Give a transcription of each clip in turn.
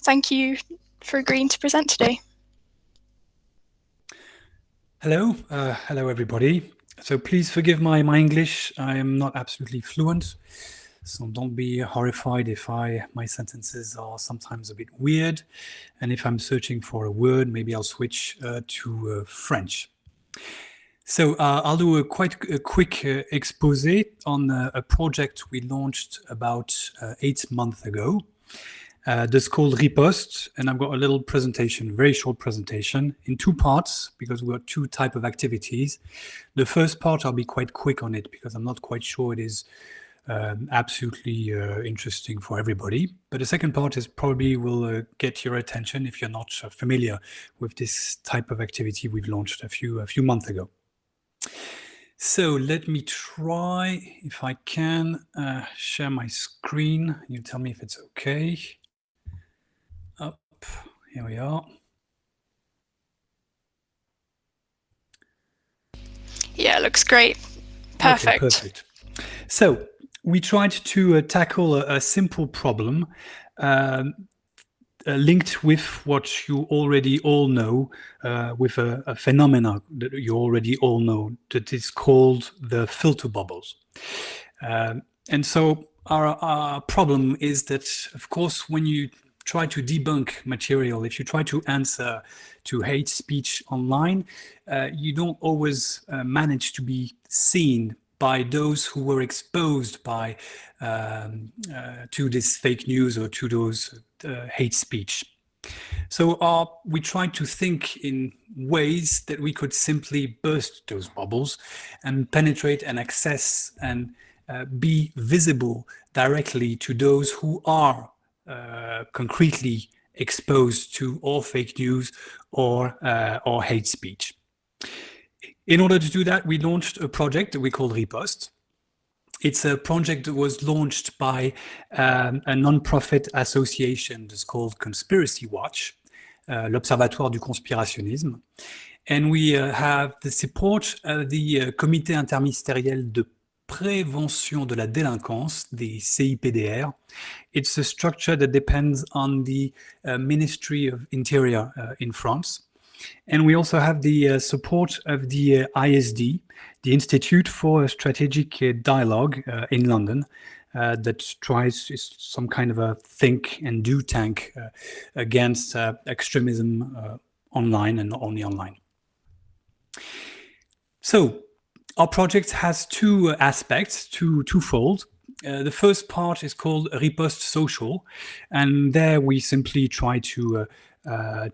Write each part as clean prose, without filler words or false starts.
Thank you for agreeing to present today. Hello, hello everybody. So please forgive my English. I am not absolutely fluent, so don't be horrified if my sentences are sometimes a bit weird, and if I'm searching for a word, maybe I'll switch to French. So I'll do a quick expose on a project we launched about 8 months ago. That's called RiPOST, and I've got a little presentation, very short presentation, in two parts, because we've got two types of activities. The first part, I'll be quite quick on it, because I'm not quite sure it is absolutely interesting for everybody. But the second part is probably will get your attention if you're not familiar with this type of activity we've launched a few months ago. So let me try, if I can, share my screen. You tell me if it's okay. Up, here we are. Yeah, it looks great. Perfect. Okay, perfect. So we tried to tackle a simple problem linked with what you already all know, with a phenomena that you already all know, that is called the filter bubbles. And so our problem is that, of course, when you try to debunk material, if you try to answer to hate speech online, you don't always manage to be seen by those who were exposed by to this fake news or to those hate speech. So we tried to think in ways that we could simply burst those bubbles and penetrate and access and be visible directly to those who are concretely exposed to or fake news or hate speech. In order to do that, we launched a project that we call RiPOST. It's a project that was launched by a non-profit association that's called Conspiracy Watch, l'Observatoire du Conspirationnisme. And we have the support of the Comité interministériel de prévention de la délinquance, the CIPDR. It's a structure that depends on the Ministry of Interior in France. And we also have the support of the ISD, the Institute for Strategic Dialogue in London, that tries some kind of a think and do tank against extremism online and not only online. So our project has two aspects, twofold. The first part is called Repost Social, and there we simply try to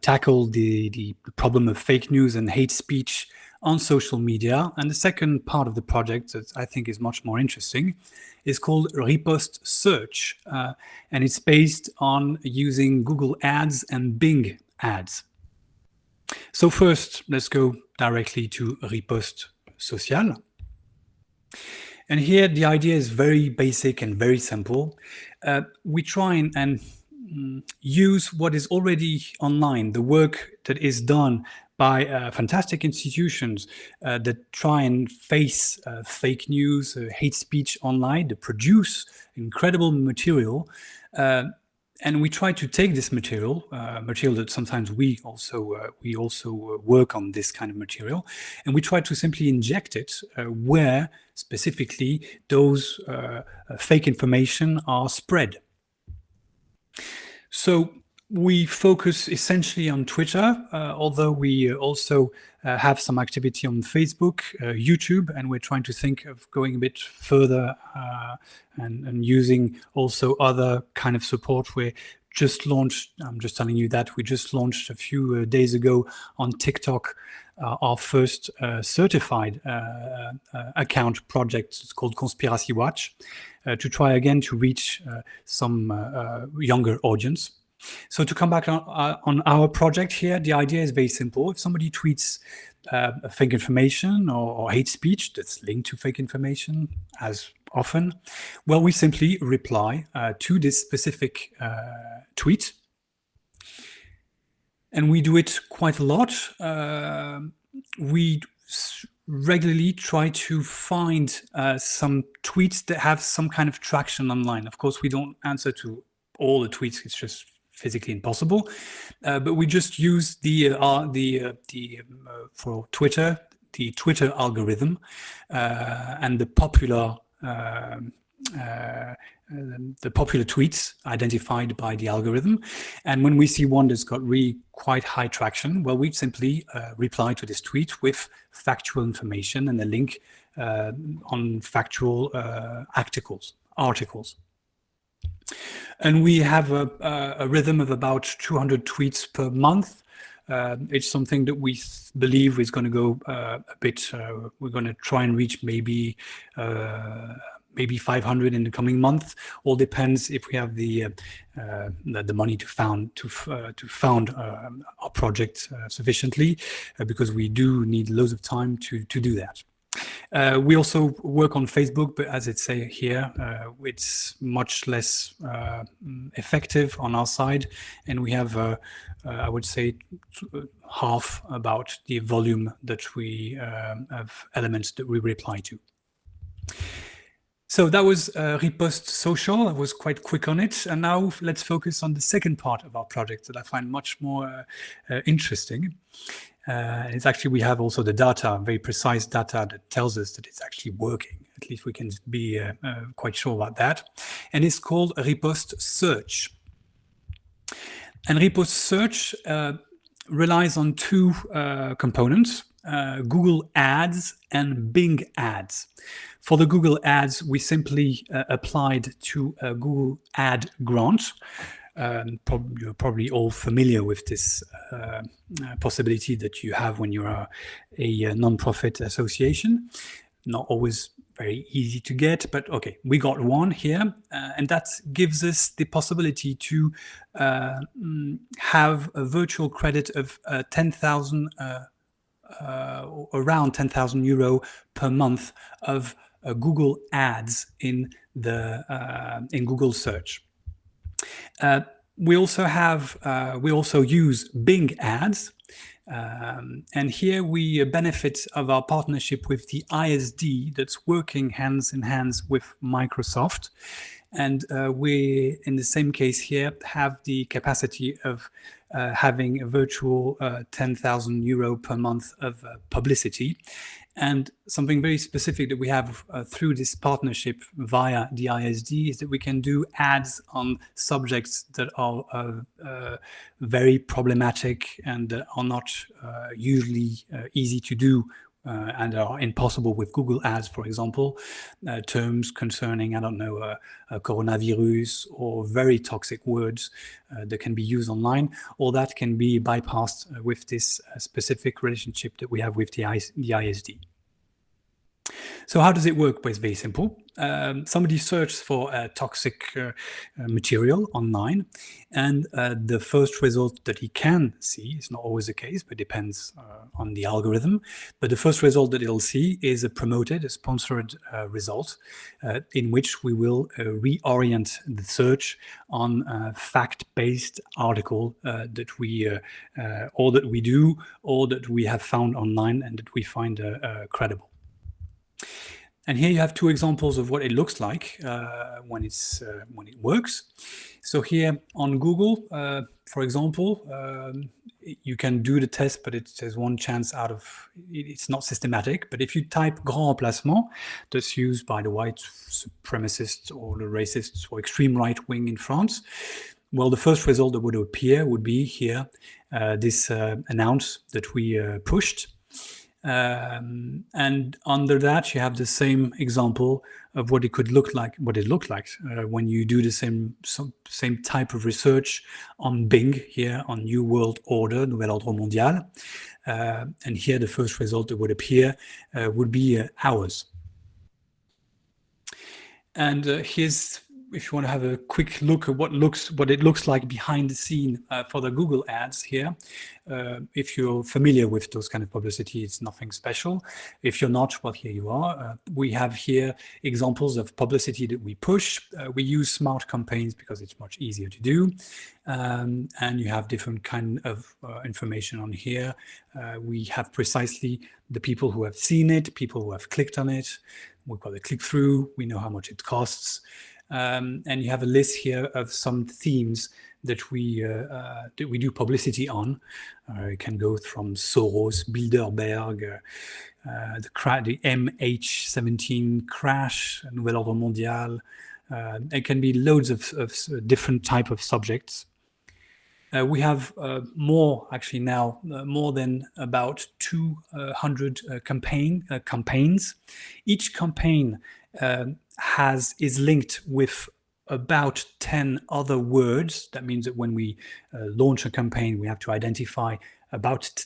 tackle the problem of fake news and hate speech on social media. And the second part of the project that I think is much more interesting is called Repost Search, and it's based on using Google Ads and Bing Ads. So first, let's go directly to Repost Social. And here the idea is very basic and very simple. We try and use what is already online, the work that is done by fantastic institutions that try and face fake news, hate speech online, that produce incredible material. And we try to take this material that sometimes we also work on this kind of material, and we try to simply inject it where specifically those fake information are spread. So we focus essentially on Twitter, although we also have some activity on Facebook, YouTube, and we're trying to think of going a bit further and using also other kind of support. We just launched, I'm just telling you that, we just launched a few days ago on TikTok our first certified account project. It's called Conspiracy Watch, to try again to reach some younger audience. So to come back on our project here, the idea is very simple. If somebody tweets fake information or hate speech that's linked to fake information, as often, well, we simply reply to this specific tweet. And we do it quite a lot. We regularly try to find some tweets that have some kind of traction online. Of course, we don't answer to all the tweets. It's just physically impossible. But we just use for Twitter, the Twitter algorithm and the popular tweets identified by the algorithm. And when we see one that's got really quite high traction, well, we simply reply to this tweet with factual information and a link on factual articles. And we have a rhythm of about 200 tweets per month. It's something that we believe is going to go a bit, we're going to try and reach maybe 500 in the coming month. All depends if we have the money to found our project sufficiently, because we do need loads of time to do that. We also work on Facebook, but as it say here, it's much less effective on our side, and we have, I would say, half about the volume that we have elements that we reply to. So that was Repost Social. I was quite quick on it, and now let's focus on the second part of our project that I find much more interesting. It's actually, we have also the data, very precise data that tells us that it's actually working. At least we can be quite sure about that. And it's called Repost Search. And Repost Search relies on two components, Google Ads and Bing Ads. For the Google Ads, we simply applied to a Google Ad grant. You're probably all familiar with this possibility that you have when you're a non-profit association. Not always very easy to get, but okay, we got one here, and that gives us the possibility to have a virtual credit of 10,000, around 10,000 euro per month of Google Ads in Google Search. We also use Bing Ads, and here we benefit of our partnership with the ISD that's working hands in hands with Microsoft. And we, in the same case here, have the capacity of having a virtual 10,000 euro per month of publicity. And something very specific that we have through this partnership via the ISD is that we can do ads on subjects that are very problematic and are not usually easy to do and are impossible with Google Ads, for example. Terms concerning, I don't know, coronavirus or very toxic words that can be used online. All that can be bypassed with this specific relationship that we have with the ISD. So how does it work? Well, it's very simple. Somebody searches for a toxic material online, and the first result that he can see, it's not always the case, but depends on the algorithm, but the first result that he'll see is a sponsored result in which we will reorient the search on a fact-based article that we do or that we have found online and that we find credible. And here you have two examples of what it looks like when it works. So here on Google, for example, you can do the test, but there's one chance out of, it's not systematic. But if you type grand remplacement, that's used by the white supremacists or the racists or extreme right wing in France, well, the first result that would appear would be here, this announce that we pushed. And under that, you have the same example of what it could look like, when you do the same type of research on Bing here on New World Order, Nouvel Ordre Mondial. And here the first result that would appear would be ours. And here's, if you want to have a quick look at what it looks like behind the scene for the Google ads here. If you're familiar with those kind of publicity, it's nothing special. If you're not, well, here you are. We have here examples of publicity that we push. We use smart campaigns because it's much easier to do. And you have different kind of information on here. We have precisely the people who have seen it, people who have clicked on it. We've got a click-through. We know how much it costs. and you have a list here of some themes that we do publicity on. It can go from Soros, Bilderberg, the MH17 crash, Nouvel Ordre Mondial. It can be loads of different type of subjects. We have more actually now, more than about 200 campaigns. Each campaign is linked with about 10 other words. That means that when we launch a campaign, we have to identify about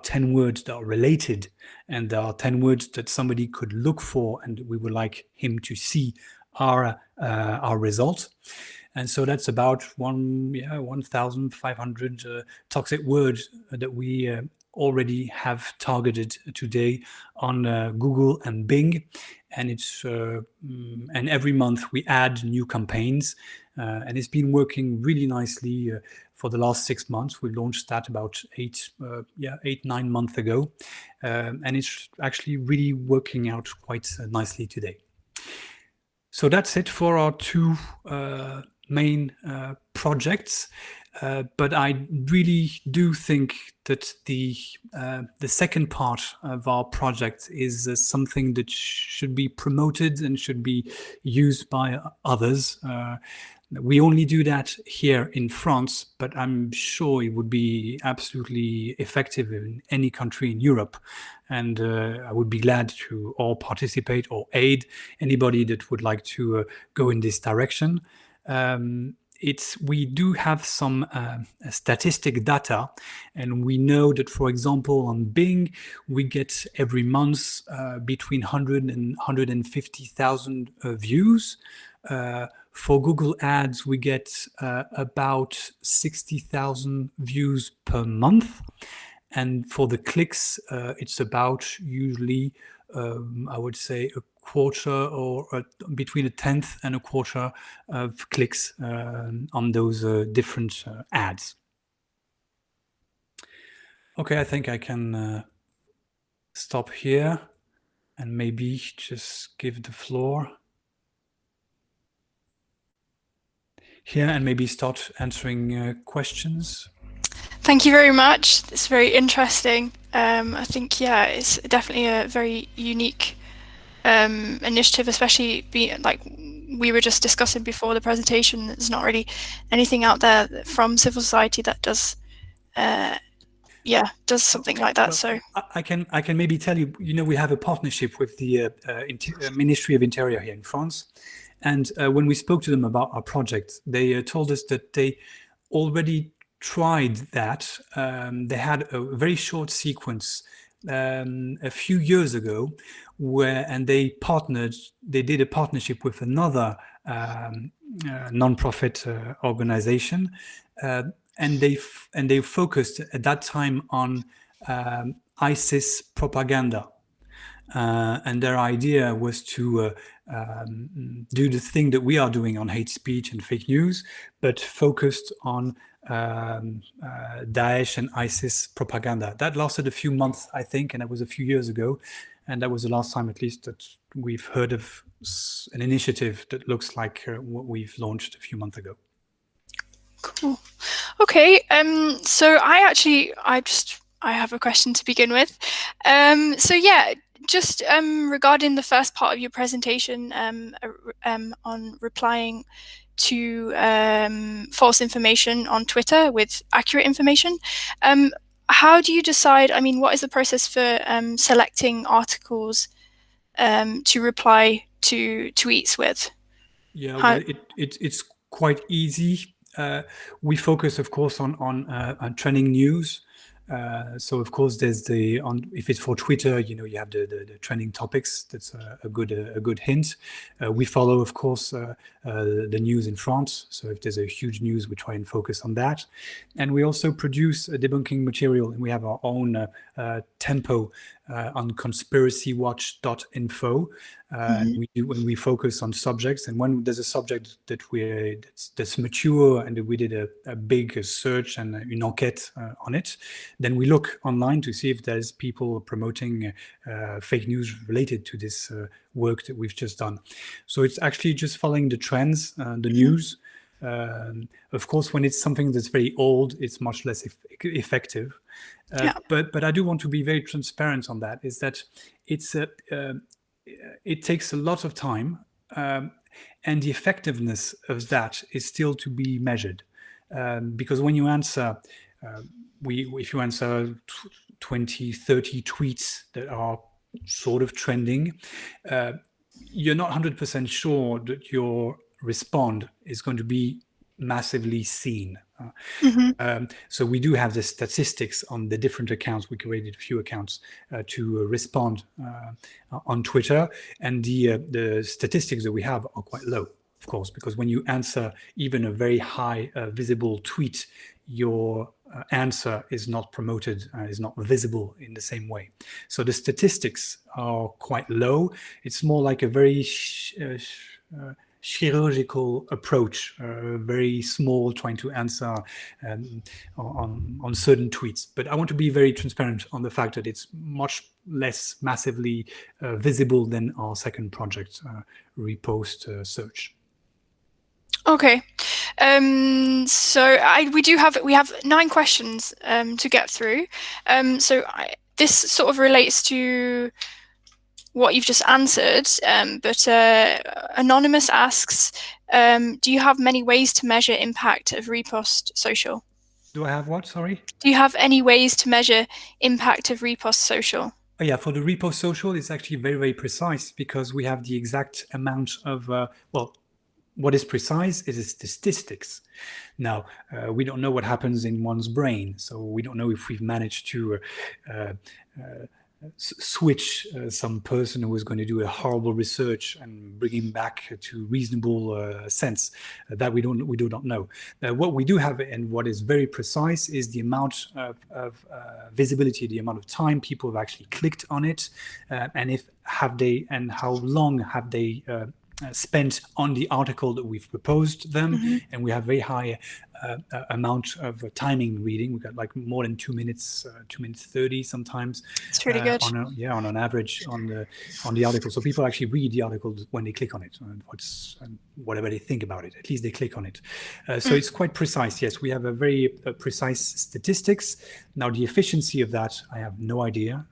10 words that are related, and there are 10 words that somebody could look for, and we would like him to see our result. And so that's about 1,500 toxic words that we already have targeted today on Google and Bing. And it's and every month we add new campaigns, and it's been working really nicely for the last 6 months. We launched that about 9 months ago, and it's actually really working out quite nicely today. So that's it for our two main projects, but I really do think that the second part of our project is something that should be promoted and should be used by others. We only do that here in France, but I'm sure it would be absolutely effective in any country in Europe. And I would be glad to all participate or aid anybody that would like to go in this direction. We do have some statistic data, and we know that, for example, on Bing, we get every month between 100 and 150,000 views. For Google Ads, we get about 60,000 views per month. And for the clicks, it's about usually, I would say, a quarter or between a tenth and a quarter of clicks on those different ads. Okay, I think I can stop here and maybe just give the floor here and maybe start answering questions. Thank you very much. It's very interesting. I think, yeah, it's definitely a very unique initiative, especially like we were just discussing before the presentation. There's not really anything out there from civil society that does something like that. So I can maybe tell you, we have a partnership with the Ministry of Interior here in France. And when we spoke to them about our project, they told us that they already tried that. They had a very short sequence a few years ago and they did a partnership with another non-profit organization, and they focused at that time on ISIS propaganda. And their idea was to do the thing that we are doing on hate speech and fake news, but focused on Daesh and ISIS propaganda. That lasted a few months, I think, and that was a few years ago. And that was the last time, at least, that we've heard of an initiative that looks like what we've launched a few months ago. Cool. Okay. So I have a question to begin with. So yeah, just regarding the first part of your presentation on replying to false information on Twitter with accurate information. How do you decide, what is the process for selecting articles to reply to tweets with? Yeah, well, it's quite easy. We focus, of course, on trending news. So of course, there's if it's for Twitter, you have the trending topics. That's a good hint. We follow, of course, the news in France. So if there's a huge news, we try and focus on that. And we also produce debunking material, and we have our own tempo on conspiracywatch.info. When we focus on subjects, and when there's a subject that's mature and we did a big search and an enquête on it, then we look online to see if there's people promoting fake news related to this work that we've just done. So it's actually just following the trend trends, the news. Of course, when it's something that's very old, it's much less effective. Yeah. But I do want to be very transparent on that. Is that it takes a lot of time, and the effectiveness of that is still to be measured. Because when you answer, if you answer 20, 30 tweets that are sort of trending, you're not 100% sure that your respond is going to be massively seen. So we do have the statistics on the different accounts. We created a few accounts to respond on Twitter, and the statistics that we have are quite low, of course, because when you answer even a very high visible tweet, your answer is not promoted, is not visible in the same way. So the statistics are quite low. It's more like a very chirurgical approach, very small, trying to answer on certain tweets. But I want to be very transparent on the fact that it's much less massively visible than our second project, Repost search. Okay. So we have 9 questions to get through. This sort of relates to what you've just answered, but Anonymous asks, do you have many ways to measure impact of Repost social? Do I have what? Sorry? Do you have any ways to measure impact of Repost social? Oh, yeah, for the Repost social, it's actually very, very precise because we have the exact amount of, what is precise is the statistics. Now, we don't know what happens in one's brain, so we don't know if we've managed to switch some person who is going to do a horrible research and bring him back to reasonable sense. That we do not know. What we do have, and what is very precise, is the amount of visibility, the amount of time people have actually clicked on it, and how long have they spent on the article that we've proposed them. And we have very high amount of timing reading. We've got like more than 2 minutes, 2 minutes 30 sometimes. It's pretty good. On an average on the article. So people actually read the article when they click on it, and whatever they think about it, at least they click on it. So it's quite precise. Yes, we have a very precise statistics. Now the efficiency of that, I have no idea.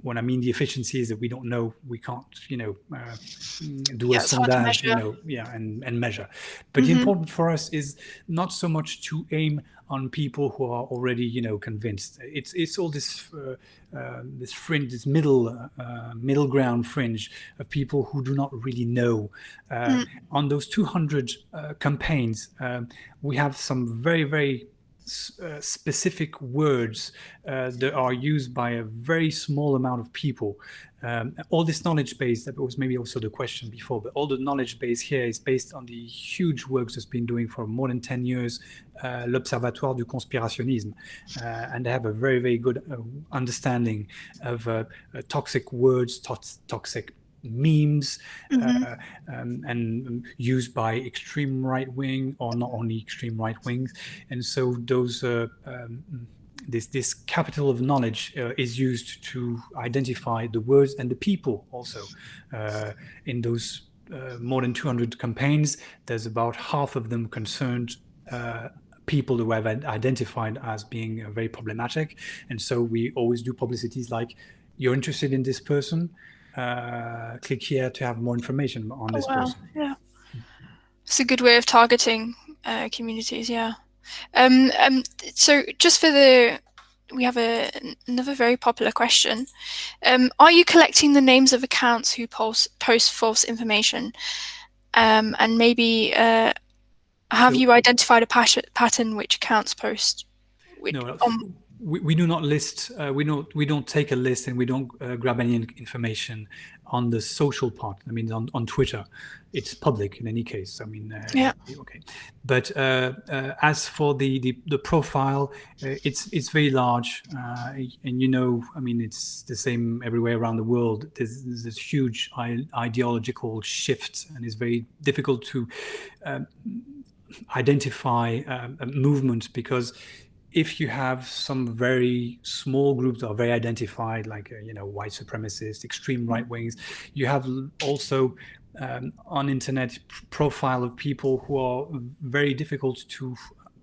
When I mean the efficiency is that we don't know, we can't, do a sondage, and measure. But the important for us is not so much to aim on people who are already, convinced. It's all this this fringe, this middle ground fringe of people who do not really know. On those 200 campaigns, we have some very, very specific words that are used by a very small amount of people. All this knowledge base, that was maybe also the question before, but all the knowledge base here is based on the huge work that's been doing for more than 10 years, l'Observatoire du conspirationnisme. And they have a very, very good understanding of toxic words, toxic memes, and used by extreme right wing, or not only extreme right wings. And so those this capital of knowledge is used to identify the words and the people also. In those more than 200 campaigns, there's about half of them concerned people who have identified as being very problematic. And so we always do publicities like, you're interested in this person, click here to have more information on this person. Yeah, it's a good way of targeting communities. Yeah. So just for we have another very popular question. Are you collecting the names of accounts who post false information? And maybe have you identified a pattern which accounts post? No, we do not list. We don't take a list, and we don't grab any information on the social part. I mean, on Twitter, it's public in any case. I mean, okay. But as for the profile, it's very large, and I mean, it's the same everywhere around the world. There's this huge ideological shift, and it's very difficult to identify a movement, because if you have some very small groups that are very identified, like white supremacists, extreme right wings, you have also on internet profile of people who are very difficult to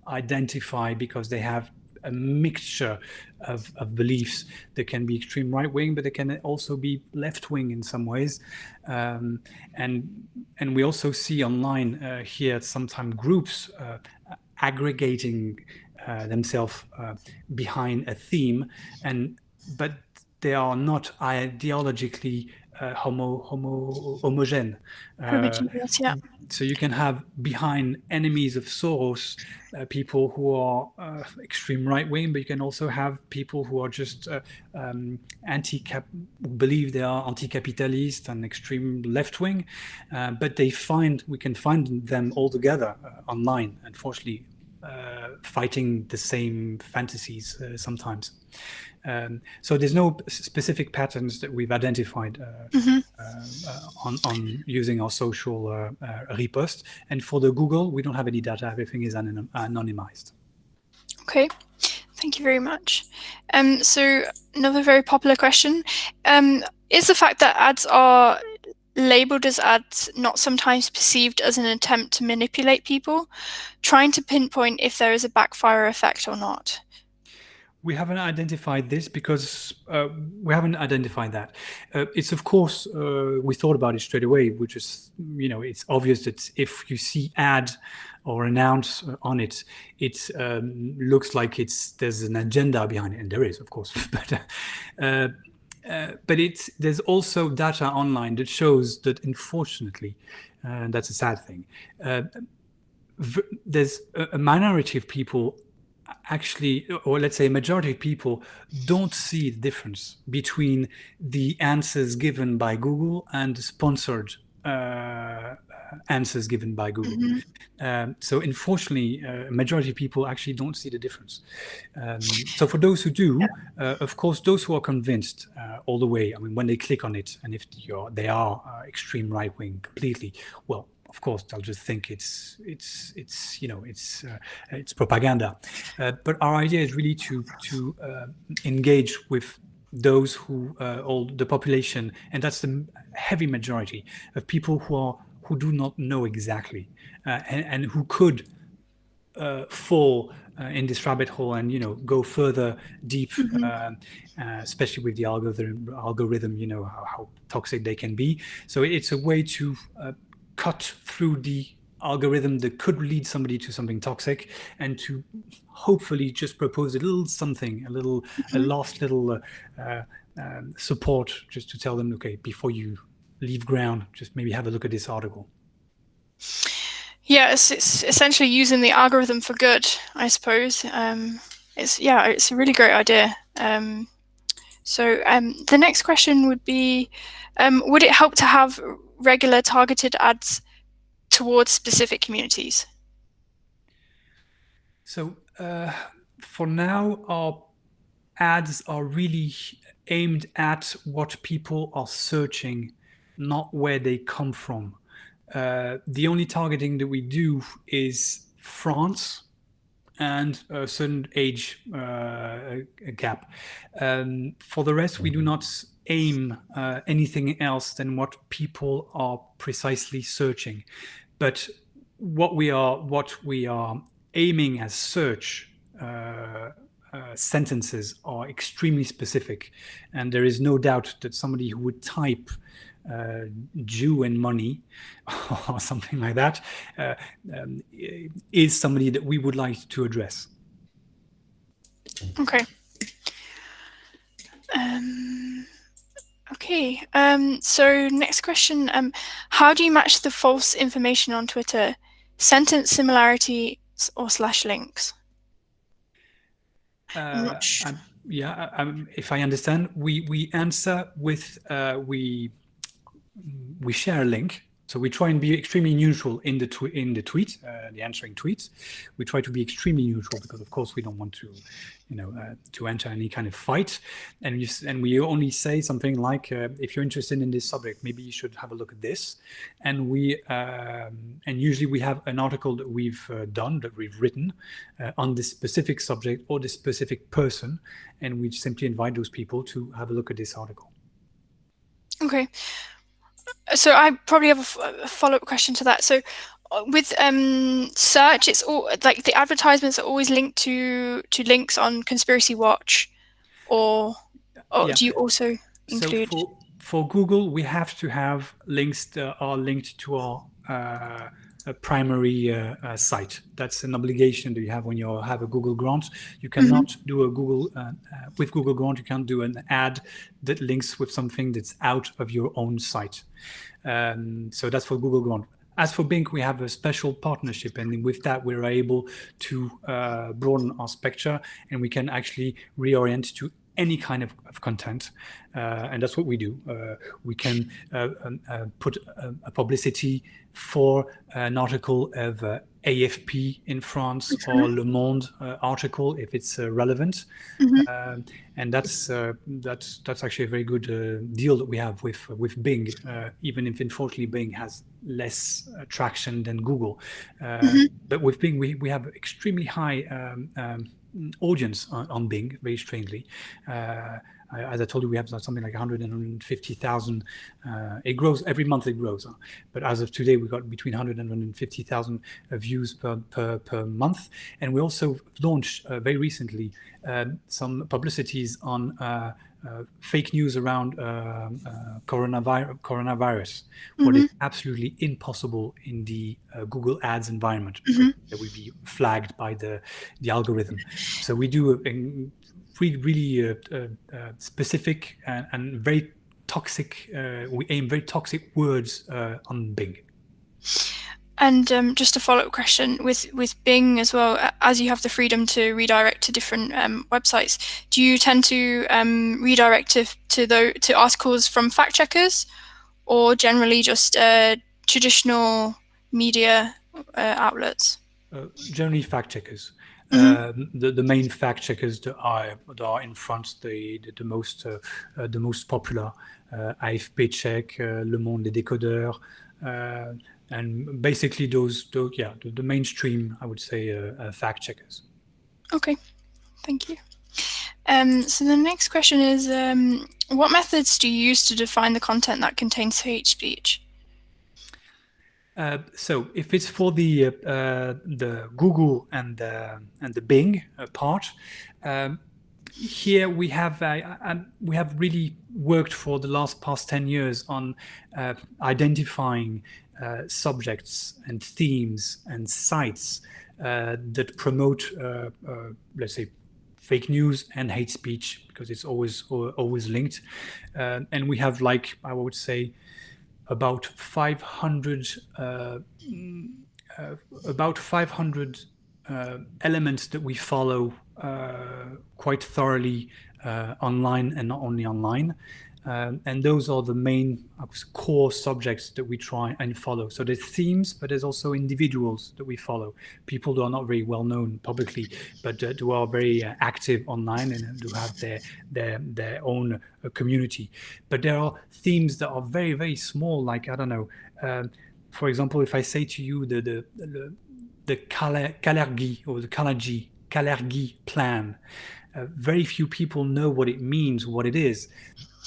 identify because they have a mixture of beliefs. They can be extreme right wing, but they can also be left wing in some ways. Um, and and we also see online here sometimes groups aggregating themselves behind a theme, but they are not ideologically homogene. Uh, Homogeneous, yeah. so you can have behind enemies of Soros people who are extreme right wing, but you can also have people who are just believe they are anti-capitalist and extreme left wing, but we can find them all together online. Unfortunately, fighting the same fantasies sometimes. So there's no specific patterns that we've identified on using our social repost. And for the Google, we don't have any data. Everything is anonymized. Okay, thank you very much. So another very popular question, is the fact that ads are labeled as ads not sometimes perceived as an attempt to manipulate people, trying to pinpoint if there is a backfire effect or not? We haven't identified this because we haven't identified that. It's of course, we thought about it straight away, which is, it's obvious that if you see ad or announce on it, it looks like there's an agenda behind it, and there is, of course. But there's also data online that shows that, unfortunately, that's a sad thing. There's a minority of people actually, or let's say a majority of people, don't see the difference between the answers given by Google and the sponsored answers given by Google. So unfortunately, a majority of people actually don't see the difference. So for those who do, of course, those who are convinced all the way, I mean, when they click on it, and if they are extreme right wing completely, well, of course, they'll just think it's propaganda. But our idea is really to engage with those who, all the population, and that's the heavy majority of people who do not know exactly, and who could fall in this rabbit hole and go further deep, especially with the algorithm, how toxic they can be. So it's a way to cut through the algorithm that could lead somebody to something toxic, and to hopefully just propose a little something, a last little support, just to tell them, okay, before you leave ground, just maybe have a look at this article. Yeah, it's essentially using the algorithm for good, I suppose. It's a really great idea. So the next question would be, would it help to have regular targeted ads towards specific communities? So for now, our ads are really aimed at what people are searching, not where they come from. The only targeting that we do is France and a certain age gap. For the rest, we do not aim anything else than what people are precisely searching. But what we are aiming as search sentences are extremely specific, and there is no doubt that somebody who would type Jew and money or something like that is somebody that we would like to address. Okay. Okay. So next question: how do you match the false information on Twitter? Sentence similarities or /links? I'm not sure. If I understand, we answer with we share a link. So we try and be extremely neutral in the tweet, the answering tweets. We try to be extremely neutral because, of course, we don't want to, to enter any kind of fight. And we only say something like, if you're interested in this subject, maybe you should have a look at this. And usually we have an article that we've written on this specific subject or this specific person, and we simply invite those people to have a look at this article. Okay. So I probably have a follow-up question to that. So with search, it's all like the advertisements are always linked to links on Conspiracy Watch, or Yeah. do you also So include? for Google, we have to have links that are linked to our primary site. That's an obligation that you have when you have a Google grant. You Hmm. cannot do a Google with Google grant. You can't do an ad that links with something that's out of your own site. So that's for Google grant. As for Bing, we have a special partnership, and with that, we're able to broaden our spectra, and we can actually reorient to any kind of content, and that's what we do. We can put a publicity for an article of AFP in France or Le Monde article if it's relevant. Hmm. And that's actually a very good deal that we have with Bing, even if unfortunately Bing has less traction than Google. Hmm. But with Bing, we have extremely high audience on Bing, very strangely. As I told you, we have something like 150,000. It grows every month. It grows, but as of today, we've got between 100 and 150,000 views per month. And we also launched very recently some publicities on fake news around coronavirus, what is Hmm. absolutely impossible in the Google Ads environment because Hmm. that would be flagged by the algorithm. So we do a really specific and very toxic. We aim very toxic words on Bing. And just a follow-up question with Bing as well, as you have the freedom to redirect to different websites, do you tend to redirect to articles from fact checkers, or generally just traditional media outlets? Generally, fact checkers. Hmm. The main fact checkers that are in France, the most popular, AFP Check, Le Monde, Les Décodeurs, and basically those yeah, the mainstream, I would say, fact checkers. Okay, thank you. So the next question is, what methods do you use to define the content that contains hate speech? So if it's for the Google and the Bing part, um, here we have really worked for the past 10 years on identifying subjects and themes and sites that promote, let's say, fake news and hate speech because it's always linked, and we have, like, I would say, about 500 about 500 elements that we follow quite thoroughly online and not only online. And those are the main core subjects that we try and follow. So there's themes, but there's also individuals that we follow. People who are not very well known publicly, but who are very active online and do have their own community. But there are themes that are very, very small, like, I don't know, for example, if I say to you the Kalergi or the Kalergi plan, very few people know what it means, what it is,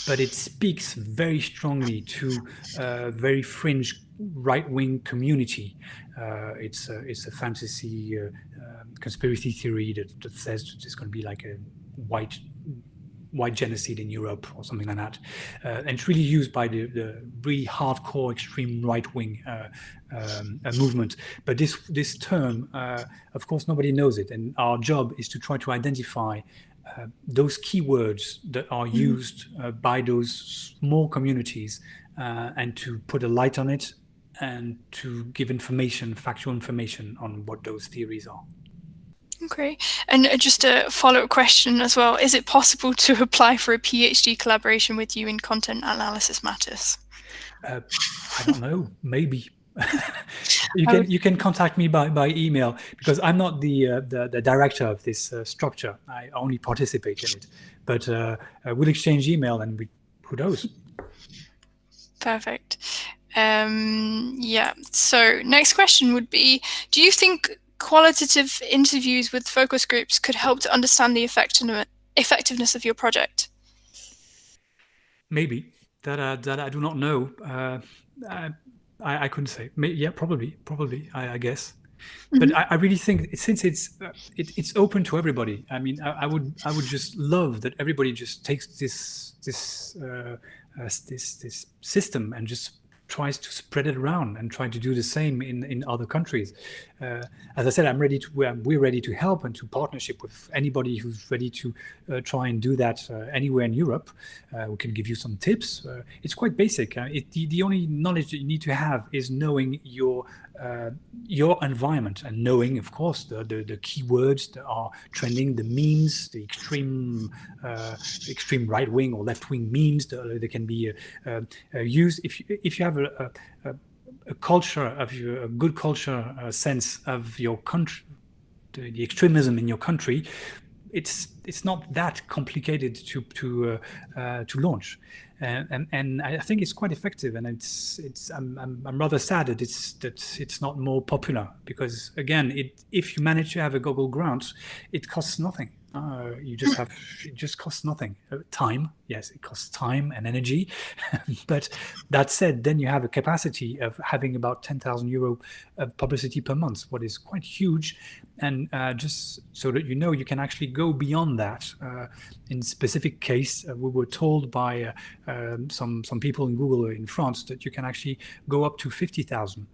but it speaks very strongly to a very fringe right-wing community. It's a fantasy conspiracy theory that says it's going to be like a white white genocide in Europe or something like that. And it's really used by the really hardcore extreme right-wing movement. But this term, of course, nobody knows it. And our job is to try to identify those keywords that are Mhm. used by those small communities and to put a light on it and to give information, factual information on what those theories are. Okay, and just a follow-up question as well. Is it possible to apply for a PhD collaboration with you in content analysis matters? Uh, I don't know, maybe. I would, You can contact me by email because I'm not the director of this structure. I only participate in it, but we'll exchange email and who knows. perfect. Yeah. So next question would be, do you think qualitative interviews with focus groups could help to understand the effectiveness of your project? Maybe that I do not know. I couldn't say. Yeah, probably, I guess. But Mhm. I really think since it's open to everybody. I mean, I would just love that everybody just takes this system and just tries to spread it around and try to do the same in other countries. As I said, we're ready to help and to partnership with anybody who's ready to try and do that anywhere in Europe. We can give you some tips. It's quite basic. The only knowledge that you need to have is knowing your environment and knowing, of course, the keywords that are trending, the memes, the extreme right wing or left wing memes that can be used. If you have a culture of a good culture sense of your country, the extremism in your country, it's not that complicated to launch, and I think it's quite effective. And I'm rather sad that it's not more popular, because again, if you manage to have a Google grant, it costs nothing. You just have It just costs nothing. Time, yes, it costs time and energy, but that said, then you have a capacity of having about 10,000 euro of publicity per month, what is quite huge. And just so that you know, you can actually go beyond that. In specific case, we were told by some people in Google in France that you can actually go up to 50,000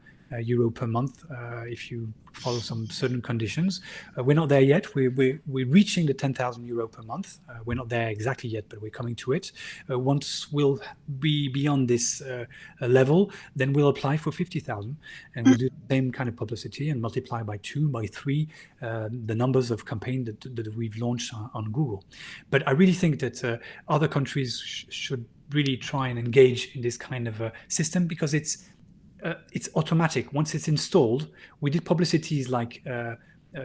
euro per month if you follow some certain conditions. We're not there yet. We're reaching the 10,000 euro per month. We're not there exactly yet, but we're coming to it. Once we'll be beyond this level, then we'll apply for 50,000, and we'll do the same kind of publicity and multiply by 2, by 3 the numbers of campaigns that we've launched on Google. But I really think that other countries should really try and engage in this kind of system, because it's automatic. Once it's installed, we did publicities like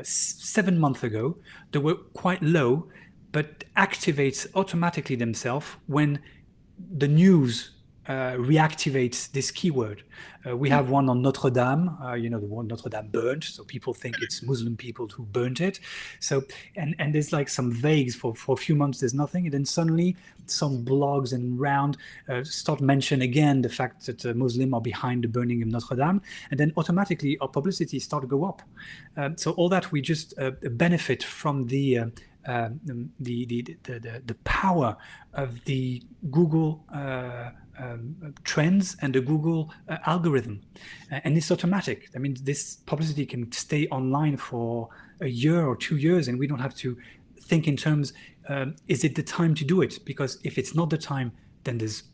7 months ago that were quite low, but activates automatically themselves when the news reactivates this keyword. We have one on Notre Dame, the one Notre Dame burnt, so people think it's Muslim people who burnt it. So, and there's like some vagues for a few months, there's nothing, and then suddenly some blogs and round start mention again the fact that Muslims are behind the burning of Notre Dame, and then automatically our publicity start to go up. So all that, we just benefit from the power of the Google trends and the Google algorithm, and it's automatic. I mean, this publicity can stay online for a year or 2 years, and we don't have to think in terms, is it the time to do it? Because if it's not the time, then there's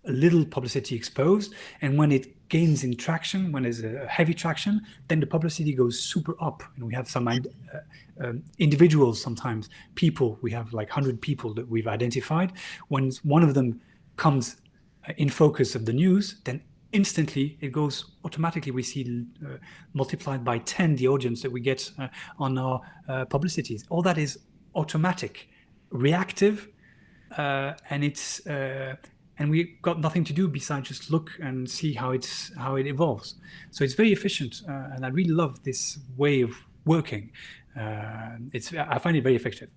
a little publicity exposed, and when it gains in traction, when there's a heavy traction, then the publicity goes super up, and we have some individuals, sometimes people, we have like 100 people that we've identified. When one of them comes in focus of the news, then instantly it goes automatically. We see multiplied by 10 the audience that we get on our publicities. All that is automatic, reactive, and it's and we got nothing to do besides just look and see how it evolves. So it's very efficient, and I really love this way of working. I find it very effective.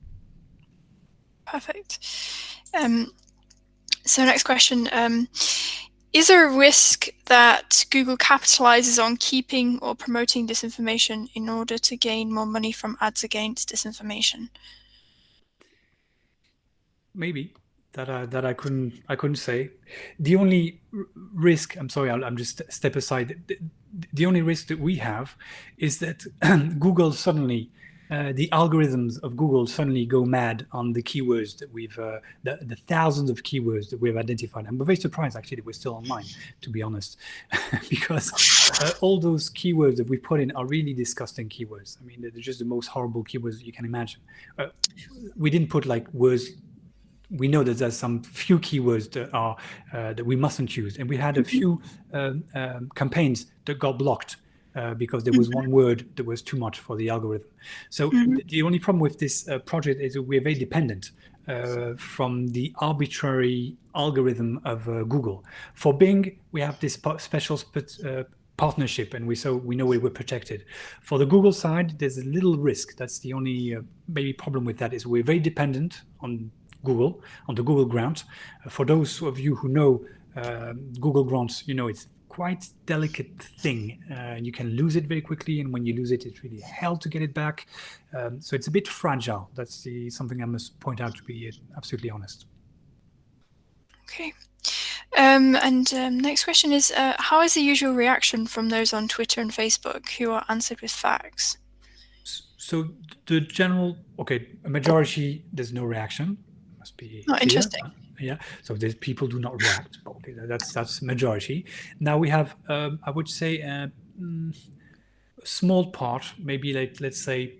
Perfect. So next question. Is there a risk that Google capitalizes on keeping or promoting disinformation in order to gain more money from ads against disinformation? Maybe that I couldn't say. The only risk, I'm sorry, I'm just step aside. The only risk that we have is that Google suddenly, the algorithms of Google suddenly go mad on the keywords that we've, the thousands of keywords that we've identified. I'm very surprised actually that we're still online, to be honest, because all those keywords that we put in are really disgusting keywords. I mean, they're just the most horrible keywords you can imagine. We didn't put like words. We know that there's some few keywords that are that we mustn't use, and we had a few campaigns that got blocked because there was one word that was too much for the algorithm. So the only problem with this project is that we're very dependent from the arbitrary algorithm of Google. For Bing, we have this special partnership, and we know we're protected. For the Google side, there's a little risk. That's the only maybe problem with that, is we're very dependent on Google, on the Google grant. For those of you who know Google grants, it's quite delicate thing. You can lose it very quickly, and when you lose it, it's really hell to get it back. So it's a bit fragile. That's something I must point out, to be absolutely honest. Okay. Next question is, how is the usual reaction from those on Twitter and Facebook who are answered with facts? So the general, okay, a majority, there's no reaction. Must be Oh, clear. interesting. Yeah. So there's people do not react. Okay, that's majority. Now we have, I would say, a small part, maybe let's say,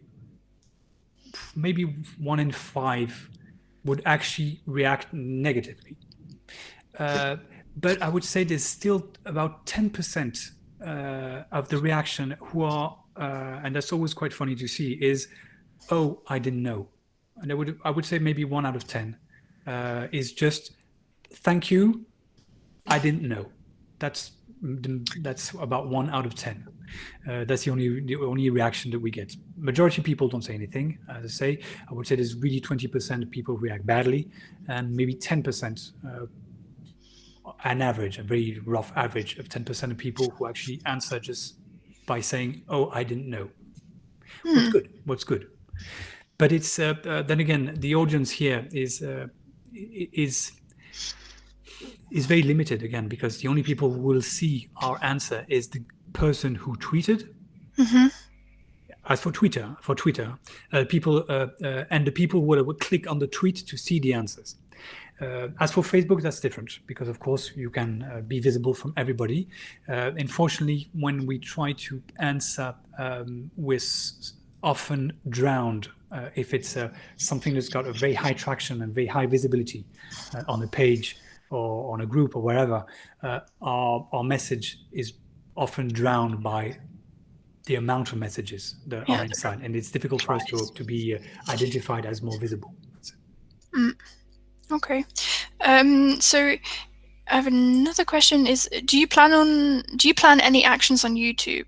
maybe 1 in 5 would actually react negatively. But I would say there's still about 10% of the reaction who are, and that's always quite funny to see, is, oh, I didn't know. And I would say maybe 1 out of 10 is just, thank you, I didn't know. That's about 1 out of 10. That's the only reaction that we get. Majority of people don't say anything. As I say, I would say there's really 20% of people react badly, and maybe 10%. An average, a very rough average of 10% of people who actually answer just by saying, "Oh, I didn't know." What's good? What's good? But it's then again, the audience here is very limited again, because the only people who will see our answer is the person who tweeted. As for Twitter, people and the people who would click on the tweet to see the answers. As for Facebook, that's different, because of course you can be visible from everybody. Unfortunately, when we try to answer, we're often drowned if it's something that's got a very high traction and very high visibility on a page or on a group or wherever. Our message is often drowned by the amount of messages that are inside, and it's difficult for us to be identified as more visible. Okay. So I have another question is, do you plan any actions on YouTube,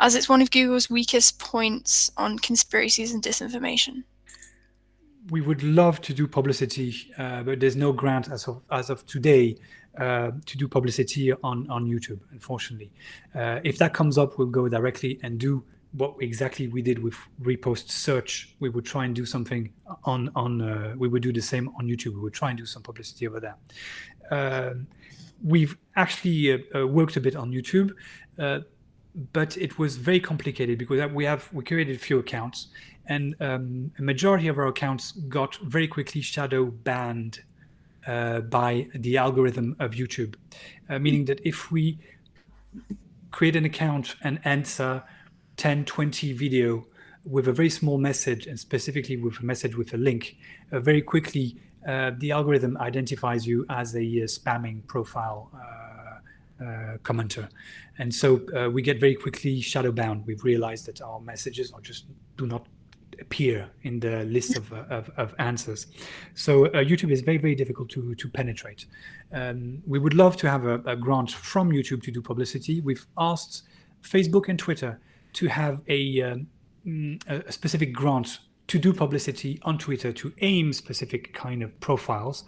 as it's one of Google's weakest points on conspiracies and disinformation? We would love to do publicity, but there's no grant as of today to do publicity on YouTube, unfortunately. If that comes up, we'll go directly and do what exactly we did with Repost search. We would try and do something we would do the same on YouTube. We would try and do some publicity over there. We've actually worked a bit on YouTube, but it was very complicated because we created a few accounts, and a majority of our accounts got very quickly shadow banned by the algorithm of YouTube, meaning that if we create an account and answer 10, 20 video with a very small message, and specifically with a message with a link, very quickly the algorithm identifies you as a spamming profile commenter. And so we get very quickly shadow banned. We've realized that our messages do not appear in the list of answers. So YouTube is very, very difficult to penetrate. We would love to have a grant from YouTube to do publicity. We've asked Facebook and Twitter to have a specific grant to do publicity on Twitter, to aim specific kind of profiles.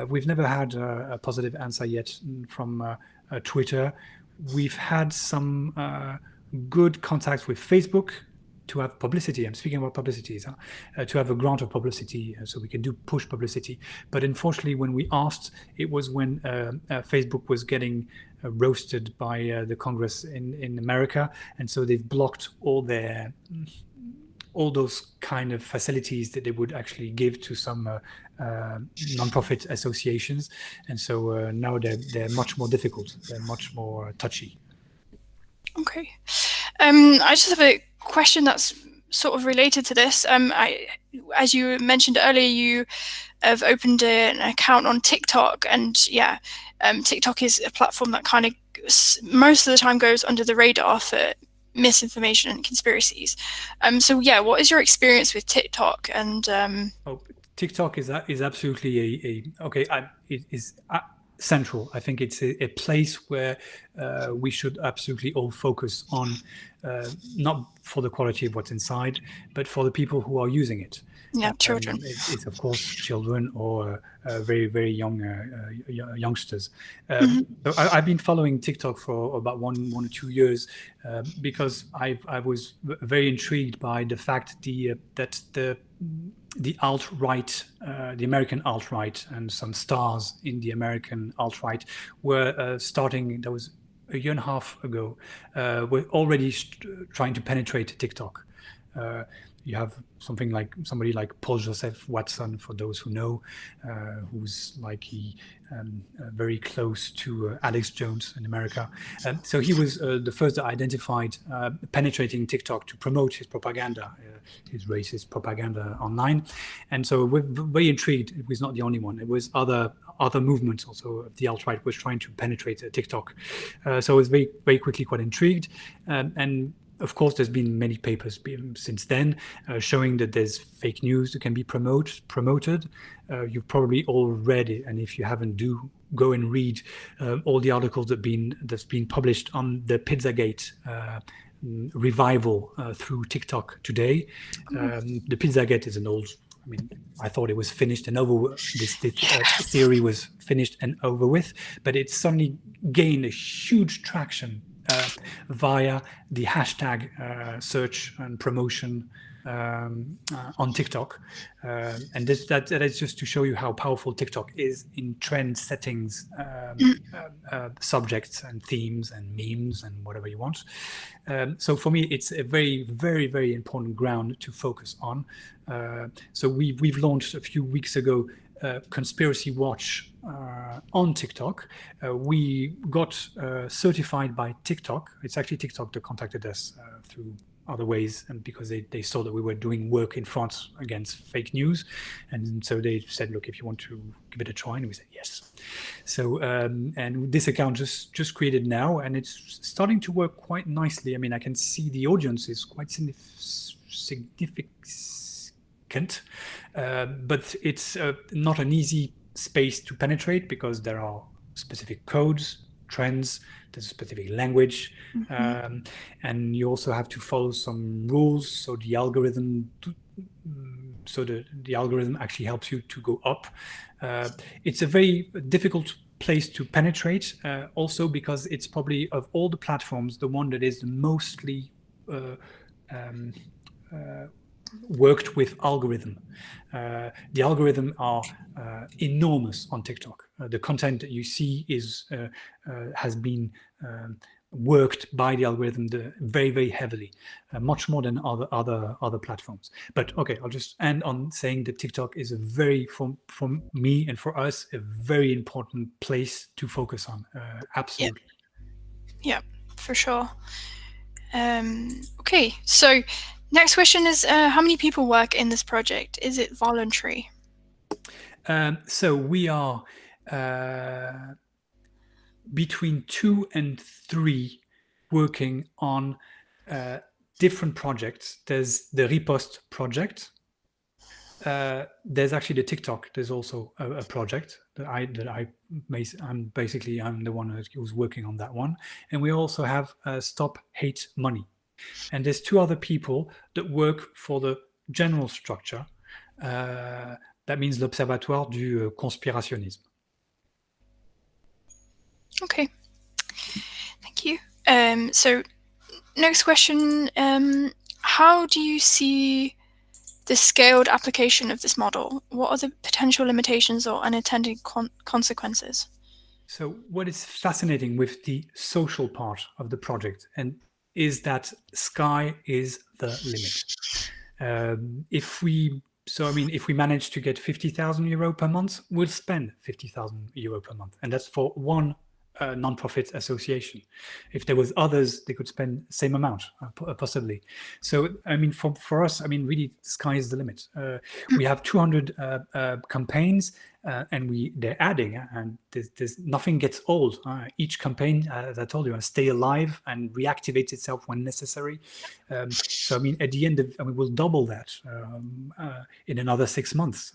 We've never had a positive answer yet from Twitter. We've had some good contacts with Facebook to have publicity. I'm speaking about publicities, to have a grant of publicity, so we can do push publicity. But unfortunately, when we asked, it was when Facebook was getting roasted by the Congress in America, and so they've blocked all those kind of facilities that they would actually give to some non-profit associations, and so now they're much more difficult. They're much more touchy. Okay. I just have a question that's sort of related to this. As you mentioned earlier, you have opened an account on TikTok, and TikTok is a platform that kind of most of the time goes under the radar for misinformation and conspiracies. What is your experience with TikTok? And TikTok is absolutely okay. central. I think it's a place where we should absolutely all focus on, not for the quality of what's inside, but for the people who are using it. Yeah, children. It's of course children or very very young youngsters. Mhm. So I've been following TikTok for about 1 or 2 years because I was very intrigued by the fact that the alt-right, the American alt-right, and some stars in the American alt-right were starting. That was a year and a half ago. Were already trying to penetrate TikTok. You have somebody like Paul Joseph Watson, for those who know, who's very close to Alex Jones in America. So he was the first that identified penetrating TikTok to promote his propaganda, his racist propaganda online. And so we're very intrigued. It was not the only one. It was other movements also. The alt-right was trying to penetrate TikTok. So I was very, very quickly quite intrigued. And of course, there's been many papers since then showing that there's fake news that can be promoted. You've probably all read it, and if you haven't, do go and read all the articles that's been published on the Pizzagate revival through TikTok today. The Pizzagate is an old. I mean, I thought it was finished and over. This theory was finished and over with, but it suddenly gained a huge traction via the hashtag search and promotion on TikTok. And that is just to show you how powerful TikTok is in trend settings, subjects and themes and memes and whatever you want. So for me, it's a very, very, very important ground to focus on. So we've launched a few weeks ago Conspiracy Watch on TikTok. We got certified by TikTok. It's actually TikTok that contacted us through other ways, and because they saw that we were doing work in France against fake news, and so they said, look, if you want to give it a try, and we said yes. So and this account just created now, and it's starting to work quite nicely. I mean, I can see the audience is quite significant, but it's not an easy space to penetrate because there are specific codes, trends, there's a specific language, and you also have to follow some rules. So the algorithm, the algorithm actually helps you to go up. It's a very difficult place to penetrate, also because it's probably of all the platforms the one that is mostly worked with algorithm. The algorithm are enormous on TikTok. The content that you see has been worked by the algorithm very, very heavily, much more than other platforms. But okay, I'll just end on saying that TikTok is a very, for me and for us, a very important place to focus on. Absolutely. Yeah, for sure. Okay, so next question is, how many people work in this project? Is it voluntary? So we are between 2 and 3 working on different projects. There's the Repost project. There's actually the TikTok. There's also a project that I'm the one who's working on that one. And we also have Stop Hate Money. And there's 2 other people that work for the general structure. That means l'Observatoire du conspirationnisme. Okay, thank you. So next question, how do you see the scaled application of this model? What are the potential limitations or unintended consequences? So what is fascinating with the social part of the project is that sky is the limit. If we manage to get 50,000 euro per month, we'll spend 50,000 euro per month, and that's for one non-profit association. If there was others, they could spend the same amount, possibly. So, I mean, for us, I mean, really, the sky is the limit. We have 200 campaigns, and they're adding, and there's nothing gets old. Each campaign, as I told you, stay alive and reactivate itself when necessary. So I mean, at the end of, I mean, we'll double that in another 6 months,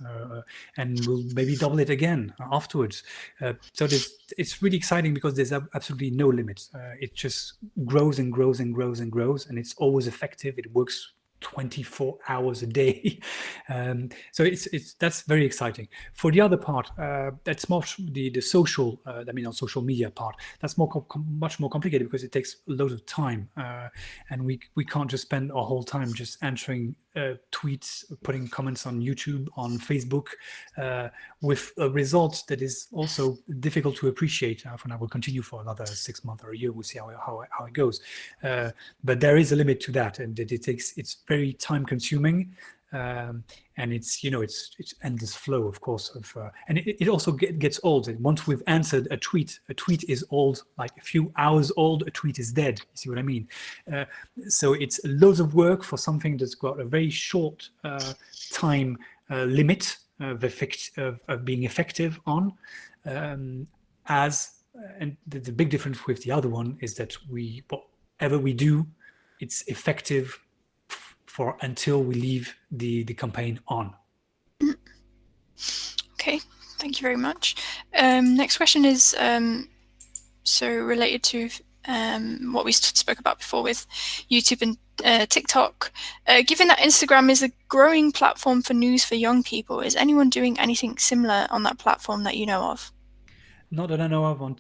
and we'll maybe double it again afterwards. So it's really exciting because there's absolutely no limit. It just grows and grows and grows and grows, and it's always effective. It works 24 hours a day. So that's very exciting. For the other part, that's more the social, I mean, on social media part, that's much more complicated because it takes a lot of time, and we can't just spend our whole time just answering tweets, putting comments on YouTube, on Facebook, with a result that is also difficult to appreciate. For now, we'll continue for another 6 months or a year. We'll see how it goes. But there is a limit to that, and it's very time consuming. And it's endless flow, of course, and it also gets old. Once we've answered a tweet is old, like a few hours old. A tweet is dead. You see what I mean? So it's loads of work for something that's got a very short time limit of being effective on. And the big difference with the other one is that whatever we do, it's effective for until we leave the campaign on. Okay, thank you very much. Next question is so related to what we spoke about before with YouTube and TikTok. Given that Instagram is a growing platform for news for young people, is anyone doing anything similar on that platform that you know of? Not that I know of on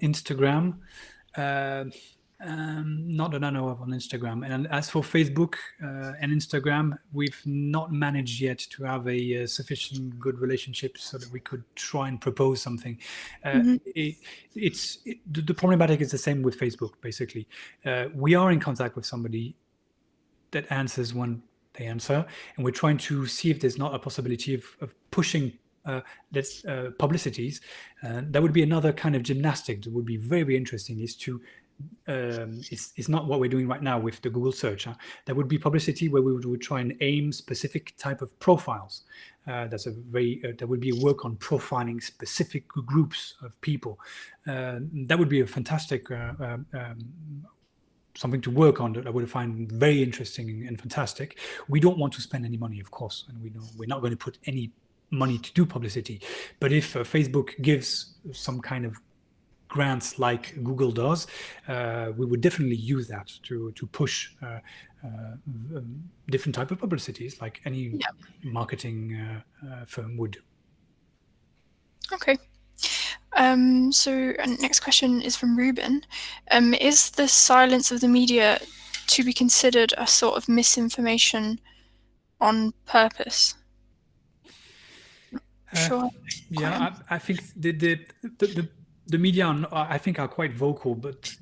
Instagram. Not that I know of on Instagram. And as for Facebook and Instagram, we've not managed yet to have a sufficient good relationship so that we could try and propose something. The problematic is the same with Facebook, basically. We are in contact with somebody that answers when they answer, and we're trying to see if there's not a possibility of pushing publicities. That would be another kind of gymnastic that would be very, very interesting, is to it's not what we're doing right now with the Google search. There would be publicity where we would try and aim specific type of profiles. There would be a work on profiling specific groups of people. That would be a fantastic something to work on that I would find very interesting and fantastic. We don't want to spend any money, of course, and we're not going to put any money to do publicity. But if Facebook gives some kind of grants like Google does, we would definitely use that to push different type of publicities, like any marketing firm would. Okay. So next question is from Ruben. Is the silence of the media to be considered a sort of misinformation on purpose? Sure. Yeah, I think the media I think are quite vocal, but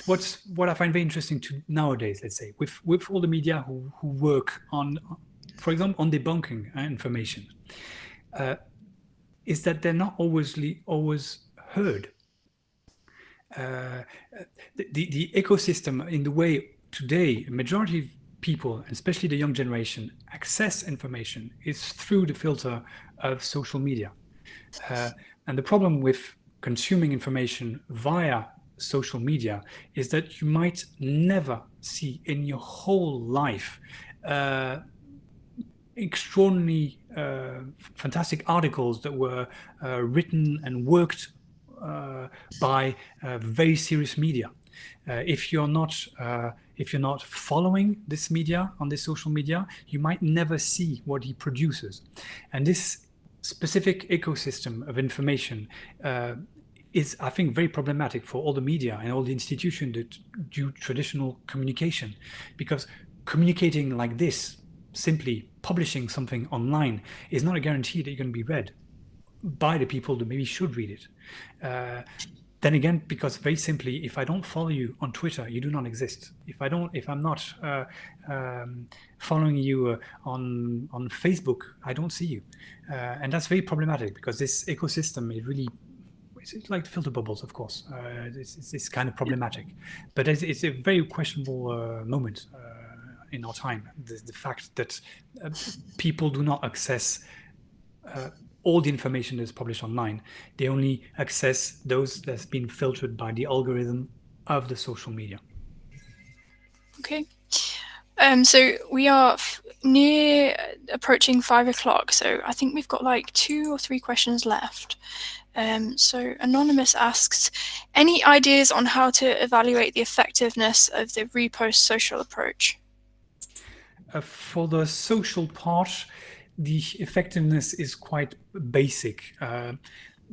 what I find very interesting nowadays, let's say, with all the media who work on, for example, on debunking information, is that they're not always heard. The ecosystem, in the way today, a majority of people, especially the young generation, access information is through the filter of social media. And the problem with consuming information via social media is that you might never see in your whole life extraordinary, fantastic articles that were written and worked by very serious media. If you're not following this media on this social media, you might never see what he produces. And this specific ecosystem of information is, I think, very problematic for all the media and all the institutions that do traditional communication, because communicating like this, simply publishing something online, is not a guarantee that you're going to be read by the people that maybe should read it. Then again, because very simply, if I don't follow you on Twitter, you do not exist. If I'm not following you on Facebook, I don't see you, and that's very problematic, because this ecosystem is really, it's like filter bubbles, of course. It's kind of problematic, but it's a very questionable moment in our time. The fact that people do not access all the information that's published online. They only access those that's been filtered by the algorithm of the social media. Okay. So we are near approaching 5 o'clock, so I think we've got like 2 or 3 questions left. So Anonymous asks, any ideas on how to evaluate the effectiveness of the Repost social approach? For the social part, the effectiveness is quite basic.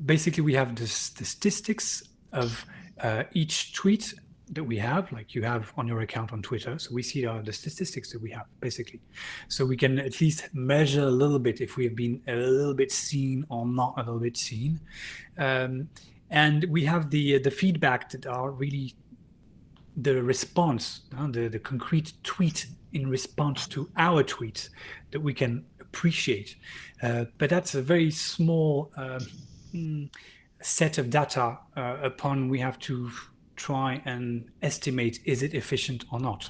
Basically, we have the statistics of each tweet that we have, like you have on your account on Twitter. So we see the statistics that we have, basically. So we can at least measure a little bit if we have been a little bit seen or not a little bit seen. And we have the feedback that are really the response, the concrete tweet in response to our tweets that we can appreciate. But that's a very small set of data upon we have to try and estimate, is it efficient or not?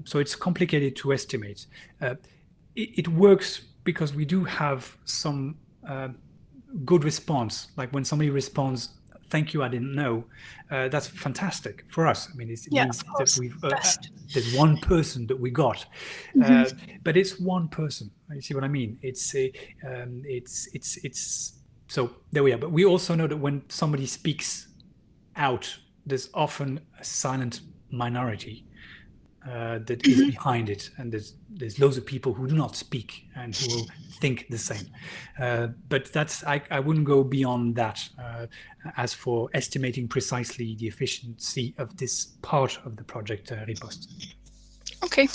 So it's complicated to estimate. It works because we do have some good response. Like when somebody responds, "Thank you, I didn't know," that's fantastic for us. I mean, it Yeah, means of that course. we've Best. there's one person that we got, but it's one person. You see what I mean? It's so there we are. But we also know that when somebody speaks out, there's often a silent minority that is behind it, and there's loads of people who do not speak and who will think the same. But that's I wouldn't go beyond that. As for estimating precisely the efficiency of this part of the project, Ripost. Okay.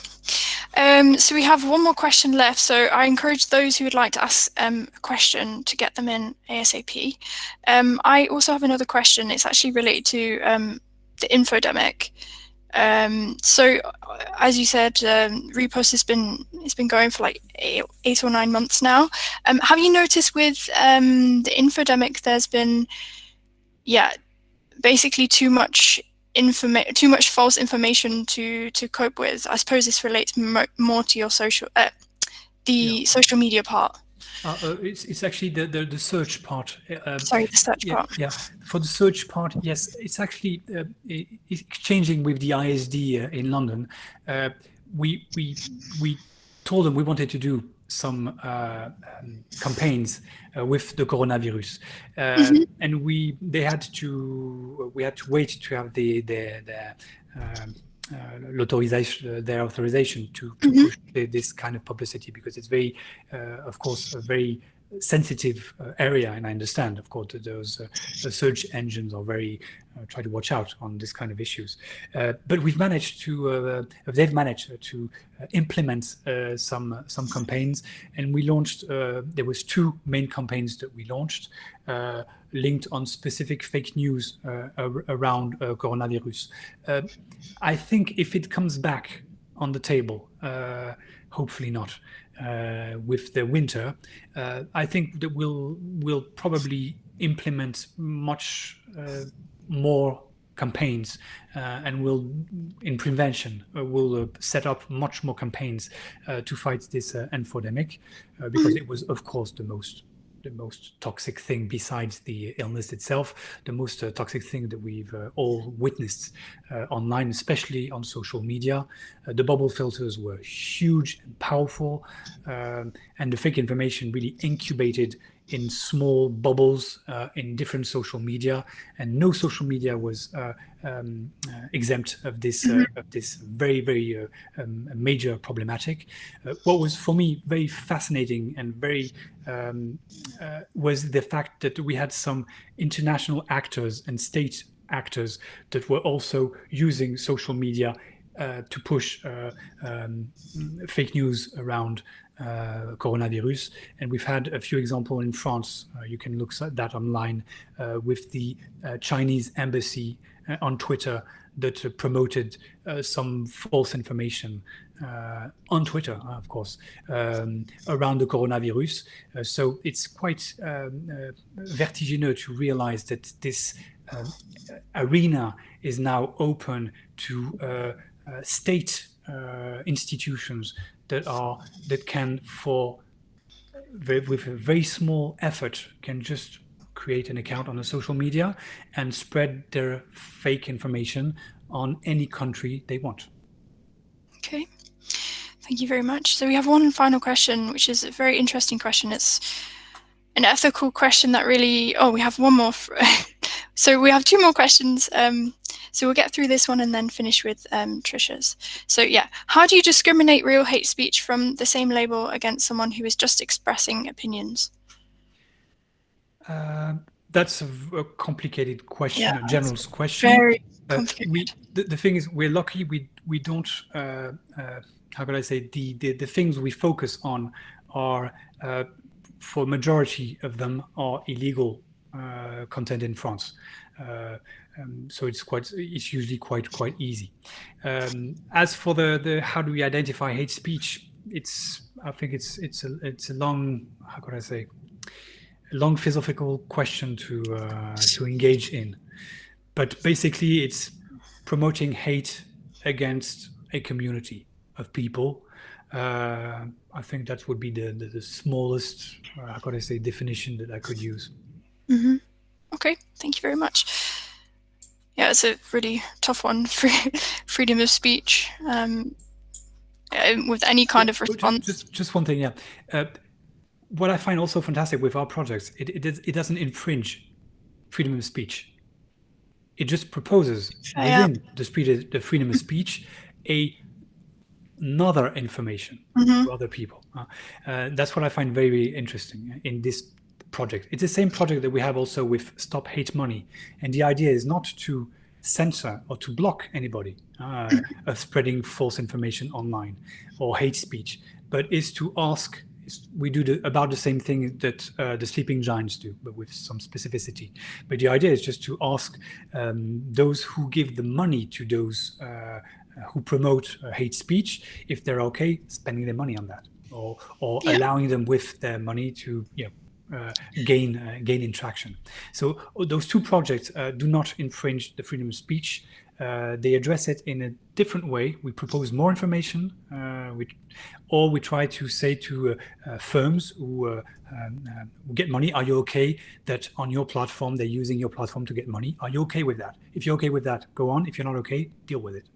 So we have one more question left. So I encourage those who would like to ask a question to get them in ASAP. I also have another question. It's actually related to the infodemic. So as you said, Repost it's been going for like 8 or 9 months now. Have you noticed with the infodemic there's been basically too much false information to cope with? I suppose this relates more to your social media part. It's actually the search part. Sorry, the search part. Yeah. For the search part, yes, it's actually exchanging with the ISD in London. We told them we wanted to do some campaigns with the coronavirus, and we had to wait to have their authorization to push this kind of publicity, because it's very, of course, a very sensitive area, and I understand, of course, that those search engines are very try to watch out on this kind of issues. But they've managed to implement some campaigns, and we launched. There was 2 main campaigns that we launched, linked on specific fake news around coronavirus. I think if it comes back on the table, hopefully not, with the winter, I think that we'll probably implement much more campaigns, and in prevention we'll set up much more campaigns to fight this infodemic, because it was, of course, the most toxic thing besides the illness itself, the most toxic thing that we've all witnessed online, especially on social media. The bubble filters were huge and powerful, and the fake information really incubated in small bubbles in different social media, and no social media was exempt of this very, very major problematic. What was for me very fascinating and very was the fact that we had some international actors and state actors that were also using social media to push fake news around coronavirus. And we've had a few examples in France. You can look at that online, with the Chinese embassy on Twitter that promoted some false information on Twitter, of course, around the coronavirus. So it's quite vertiginous to realize that this arena is now open to state institutions that can, for with a very small effort, can just create an account on a social media and spread their fake information on any country they want. Okay. Thank you very much. So we have one final question, which is a very interesting question. It's an ethical question that really... Oh, we have one more. So we have two more questions. So we'll get through this one and then finish with Trisha's. So yeah, how do you discriminate real hate speech from the same label against someone who is just expressing opinions? That's a complicated question, Yeah, a general question. very complicated. The thing is, we're lucky we don't. How could I say, the things we focus on are, for majority of them, are illegal content in France. So it's usually quite easy. As for the how do we identify hate speech, I think it's a long, how could I say, a long philosophical question to engage in. But basically, it's promoting hate against a community of people. I think that would be the smallest, how could I say, definition that I could use. Mm-hmm. Okay, thank you very much. Yeah, it's a really tough one for freedom of speech with any kind of response. Just one thing, yeah. What I find also fantastic with our projects, it doesn't infringe freedom of speech. It just proposes within the freedom of speech another information to other people. That's what I find very interesting in this project. It's the same project that we have also with Stop Hate Money. And the idea is not to censor or to block anybody of spreading false information online or hate speech, but is to ask, we do about the same thing that the Sleeping Giants do, but with some specificity. But the idea is just to ask those who give the money to those who promote hate speech if they're okay spending their money on that, or allowing them with their money to gain traction. So those two projects do not infringe the freedom of speech. They address it in a different way. We propose more information, or we try to say to firms who get money, are you okay that on your platform they're using your platform to get money? Are you okay with that? If you're okay with that, go on. If you're not okay, deal with it.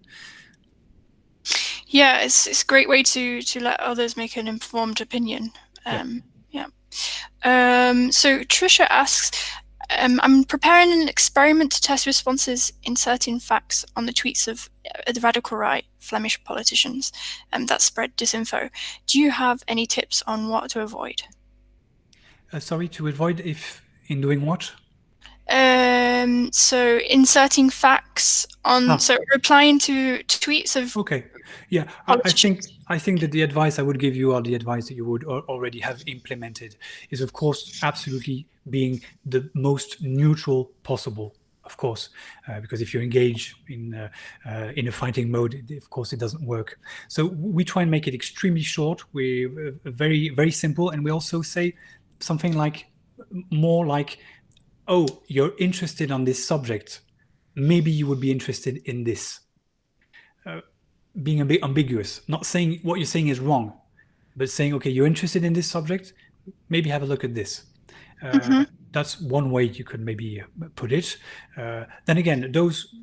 Yeah, it's a great way to let others make an informed opinion. So Trisha asks, I'm preparing an experiment to test responses inserting facts on the tweets of the radical right Flemish politicians that spread disinfo. Do you have any tips on what to avoid? Sorry, to avoid in doing what? So inserting facts on, so replying to tweets of. Okay, yeah, I think that the advice I would give you, or the advice that you would already have implemented, is of course absolutely being the most neutral possible. Of course, because if you engage in a fighting mode, of course it doesn't work. So we try and make it extremely short. We're very simple, and we also say something like, more like, oh, you're interested on this subject, maybe you would be interested in this. Being a bit ambiguous, not saying what you're saying is wrong, but saying, okay, you're interested in this subject, maybe have a look at this. That's one way you could maybe put it. Then again, those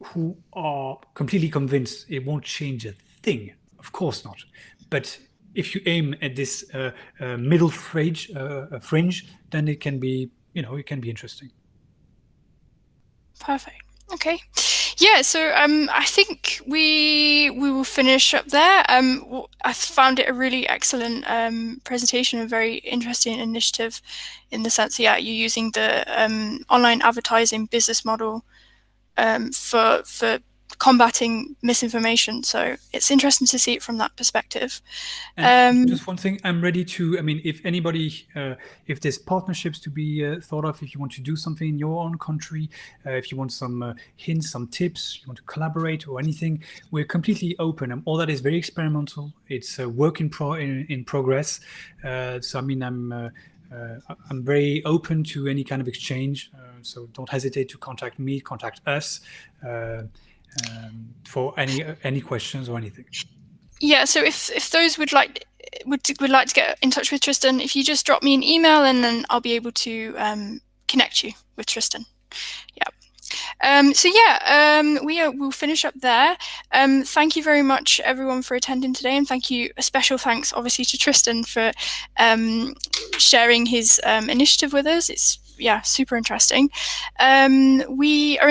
who are completely convinced it won't change a thing, of course not. But if you aim at this middle fringe, then it can be, it can be interesting. Perfect. Okay. Yeah, so I think we will finish up there. I found it a really excellent presentation, a very interesting initiative, in the sense that, yeah, you're using the online advertising business model for combating misinformation. So it's interesting to see it from that perspective. And just one thing, I'm ready to, if anybody, if there's partnerships to be thought of, if you want to do something in your own country, if you want some hints, some tips, you want to collaborate or anything, we're completely open. All that is very experimental. It's a work in progress. So, I'm very open to any kind of exchange. So don't hesitate to contact me, contact us for any questions or anything. Yeah, so if those would like would like to get in touch with Tristan, if you just drop me an email, and then I'll be able to connect you with Tristan. Yeah. So yeah, we'll finish up there. Thank you very much, everyone, for attending today, and thank you. A special thanks, obviously, to Tristan for sharing his initiative with us. It's super interesting. We are